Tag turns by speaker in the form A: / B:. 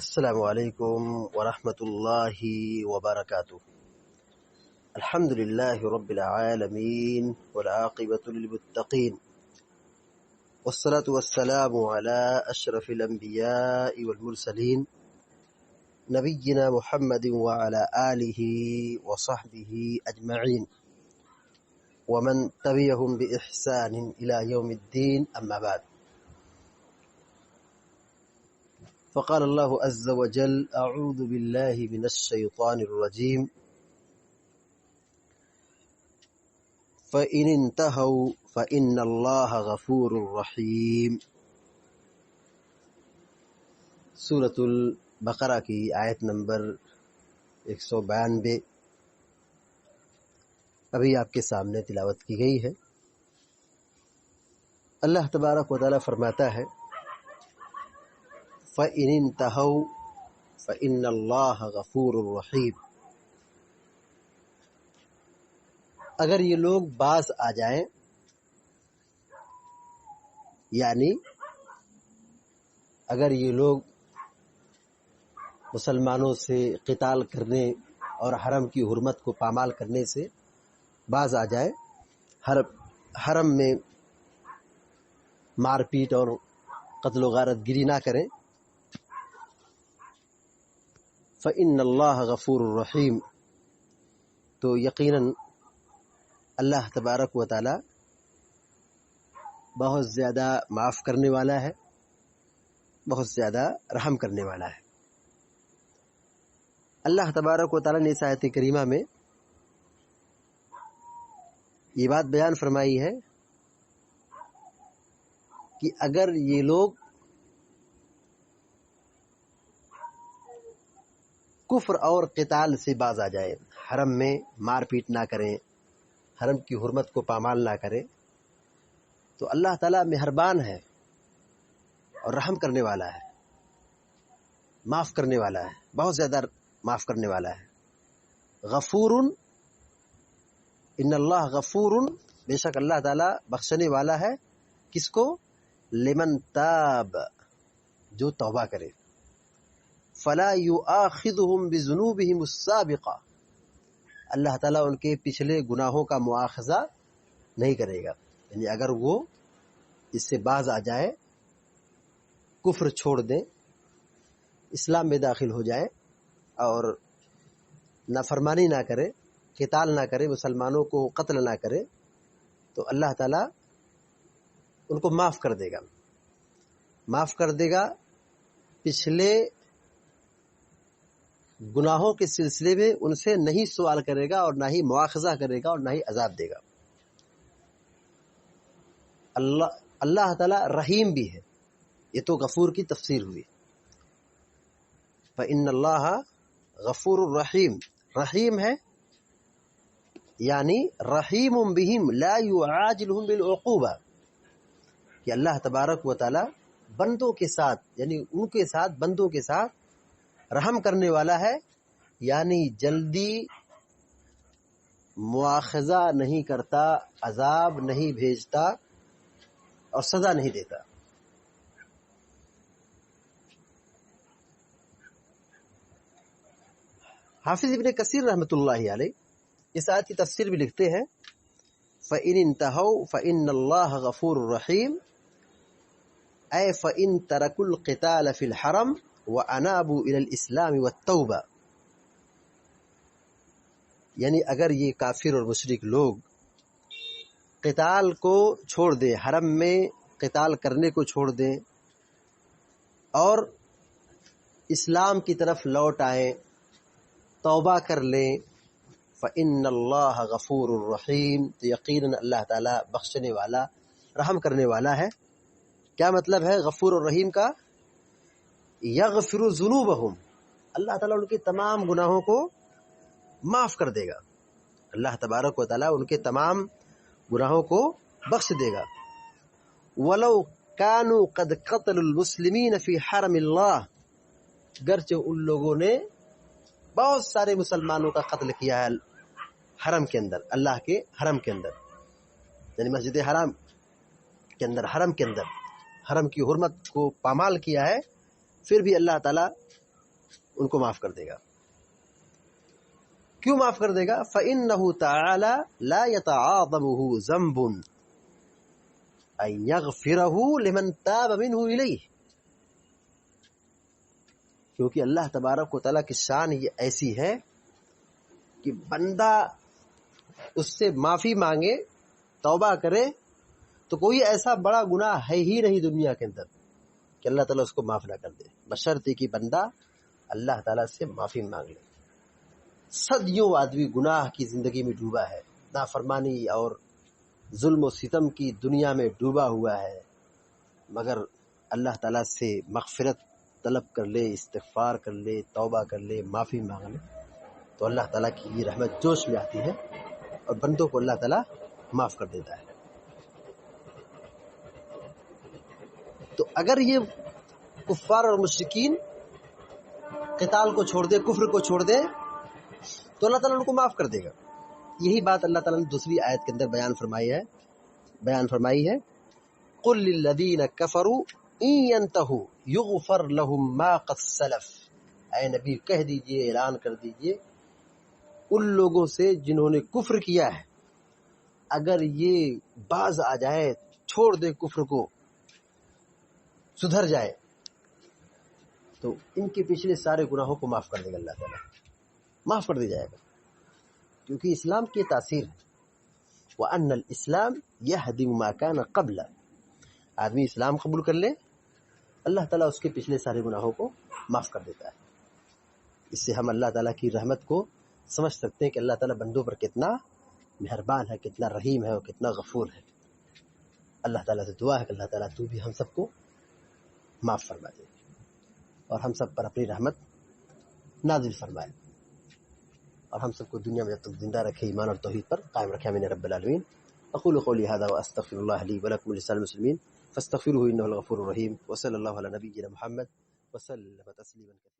A: السلام علیکم ورحمۃ اللہ وبرکاتہ۔ الحمد للہ رب العالمین والعاقبۃ للمتقین والصلاة والسلام علی اشرف الانبیاء والمرسلین نبینا محمد وعلی آلہ وصحبہ اجمعین ومن تبعهم بإحسان إلى يوم الدين، أما بعد، فقال الله عز وجل: أعوذ بالله من الشيطان الرجيم، فإن انتهوا فإن الله غفور رحيم۔ سورة البقرہ کی آیت نمبر 192 ابھی آپ کے سامنے تلاوت کی گئی ہے۔ اللہ تبارک و تعالیٰ فرماتا ہے: فَإِنِ انْتَهَوْا فَإِنَّ اللَّهَ غَفُورٌ رَحِيمٌ۔ اگر یہ لوگ باز آ جائیں، یعنی اگر یہ لوگ مسلمانوں سے قتال کرنے اور حرم کی حرمت کو پامال کرنے سے باز آ جائے، حرم میں مار پیٹ اور قتل و غارت گری نہ کریں، فَإِنَّ اللَّهَ غَفُورٌ رَحِيمٌ، تو یقیناً اللہ تبارک و تعالی بہت زیادہ معاف کرنے والا ہے، بہت زیادہ رحم کرنے والا ہے۔ اللہ تبارک و تعالی نے اس آیت کریمہ میں یہ بات بیان فرمائی ہے کہ اگر یہ لوگ کفر اور قتال سے باز آ جائے، حرم میں مار پیٹ نہ کریں، حرم کی حرمت کو پامال نہ کریں، تو اللہ تعالیٰ مہربان ہے اور رحم کرنے والا ہے، معاف کرنے والا ہے، بہت زیادہ معاف کرنے والا ہے۔ غفور، ان اللہ غفور، بے شک اللہ تعالیٰ بخشنے والا ہے، کس کو؟ لمن تاب، جو توبہ کرے۔ فلا یؤاخذہم بذنوبہم السابقہ، اللہ تعالیٰ ان کے پچھلے گناہوں کا مواخذہ نہیں کرے گا، یعنی اگر وہ اس سے باز آ جائے، کفر چھوڑ دیں، اسلام میں داخل ہو جائے اور نافرمانی نہ کرے، قتال نہ کرے، مسلمانوں کو قتل نہ کرے، تو اللہ تعالیٰ ان کو معاف کر دے گا، معاف کر دے گا، پچھلے گناہوں کے سلسلے میں ان سے نہیں سوال کرے گا اور نہ ہی مواخذہ کرے گا اور نہ ہی عذاب دے گا۔ اللہ تعالیٰ رحیم بھی ہے، یہ تو غفور کی تفسیر ہوئی۔ فإن اللہ غفور الرحیم، رحیم ہے یعنی رحیم بہم لا یعاجلہم بالعقوبہ، کہ اللہ تبارک و تعالی بندوں کے ساتھ، یعنی ان کے ساتھ، بندوں کے ساتھ رحم کرنے والا ہے، یعنی جلدی مواخذہ نہیں کرتا، عذاب نہیں بھیجتا اور سزا نہیں دیتا۔ حافظ ابن کثیر رحمۃ اللہ علیہ اس آیت کی تفسیر بھی لکھتے ہیں: فَإِنِ انْتَهَوْا فَإِنَّ اللَّهَ غَفُورٌ رَحِيمٌ، اے فَإِن تَرَكُوا الْقِتَالَ فِي الْحَرَمِ وَأَنَابُوا إِلَى الْإِسْلَامِ وَالتَّوْبَةِ، یعنی اگر یہ کافر اور مشرک لوگ قتال کو چھوڑ دیں، حرم میں قتال کرنے کو چھوڑ دیں اور اسلام کی طرف لوٹ آئیں، توبہ کر لیں، فَإِنَّ اللَّهَ غَفُورٌ رَحِيمٌ، تو یقیناً اللہ تعالیٰ بخشنے والا، رحم کرنے والا ہے۔ کیا مطلب ہے غفور الرحیم کا؟ یغفر ذنوبہم، اللہ تعالیٰ ان کے تمام گناہوں کو معاف کر دے گا، اللہ تبارک و تعالیٰ ان کے تمام گناہوں کو بخش دے گا۔ وَلَوْ كَانُوا قَدْ قَتَلُوا الْمُسْلِمِينَ فِي حَرَمِ اللَّهِ، گرچہ ان لوگوں نے بہت سارے مسلمانوں کا قتل کیا ہے حرم کے اندر، اللہ کے حرم کے اندر، یعنی مسجد حرام کے اندر، حرم کے اندر حرم کی حرمت کو پامال کیا ہے، پھر بھی اللہ تعالیٰ ان کو معاف کر دے گا. کیوں معاف کر دے گا؟ فَإِنَّهُ تَعَالَى لَا يَتَعَاظَمُهُ ذَنْبٌ أَن يَغْفِرَهُ لِمَنْ تَابَ مِنْهُ إِلَيْهِ. کیونکہ اللہ تبارک و تعالیٰ کی شان یہ ایسی ہے کہ بندہ اس سے معافی مانگے، توبہ کرے، تو کوئی ایسا بڑا گناہ ہے ہی نہیں دنیا کے اندر کہ اللہ تعالیٰ اس کو معاف نہ کر دے، بشرطے کہ بندہ اللہ تعالیٰ سے معافی مانگ لے. صدیوں آدمی گناہ کی زندگی میں ڈوبا ہے، نافرمانی اور ظلم و ستم کی دنیا میں ڈوبا ہوا ہے، مگر اللہ تعالیٰ سے مغفرت طلب کر لے، استغفار کر لے، توبہ کر لے، معافی مانگ لے، تو اللہ تعالیٰ کی یہ رحمت جوش میں آتی ہے اور بندوں کو اللہ تعالیٰ معاف کر دیتا ہے. تو اگر یہ کفار اور مشرکین قتال کو چھوڑ دے، کفر کو چھوڑ دے، تو اللہ تعالیٰ ان کو معاف کر دے گا. یہی بات اللہ تعالیٰ نے دوسری آیت کے اندر بیان فرمائی ہے قُلْ لِلَّذِينَ كَفَرُوا إِن يَنْتَهُوا يُغْفَرْ لَهُم مَّا قَدْ سَلَفَ. اے نبی کہہ دیجئے، اعلان کر دیجئے ان لوگوں سے جنہوں نے کفر کیا ہے، اگر یہ باز آ جائے، چھوڑ دے کفر کو، سدھر جائے، تو ان کے پچھلے سارے گناہوں کو معاف کر دے گا اللہ تعالیٰ، معاف کر دیا جائے گا. کیونکہ اسلام کی تاثیر ہے وَأَنَّ الْإِسْلَامَ يَهْدِمُ مَا كَانَ قَبْلَ. آدمی اسلام قبول کر لے، اللہ تعالیٰ اس کے پچھلے سارے گناہوں کو معاف کر دیتا ہے. اس سے ہم اللہ تعالیٰ کی رحمت کو سمجھ سکتے ہیں کہ اللہ تعالیٰ بندوں پر کتنا مہربان ہے، کتنا رحیم ہے اور کتنا غفور ہے. اللہ تعالیٰ سے دعا ہے کہ اللہ تعالیٰ تو بھی ہم سب کو معاف فرما دے اور ہم سب پر اپنی رحمت نازل فرمائے، اور ہم سب کو دنیا میں جب تک زندہ رکھے ایمان اور توحید پر قائم رکھے. آمین رب العالمین. اقول قولی هذا واستغفر الله لي ولكم ولسائر المسلمين فاستغفروه انه الغفور الرحيم. وصلى الله على نبينا محمد وسلم تسليما كثيرا.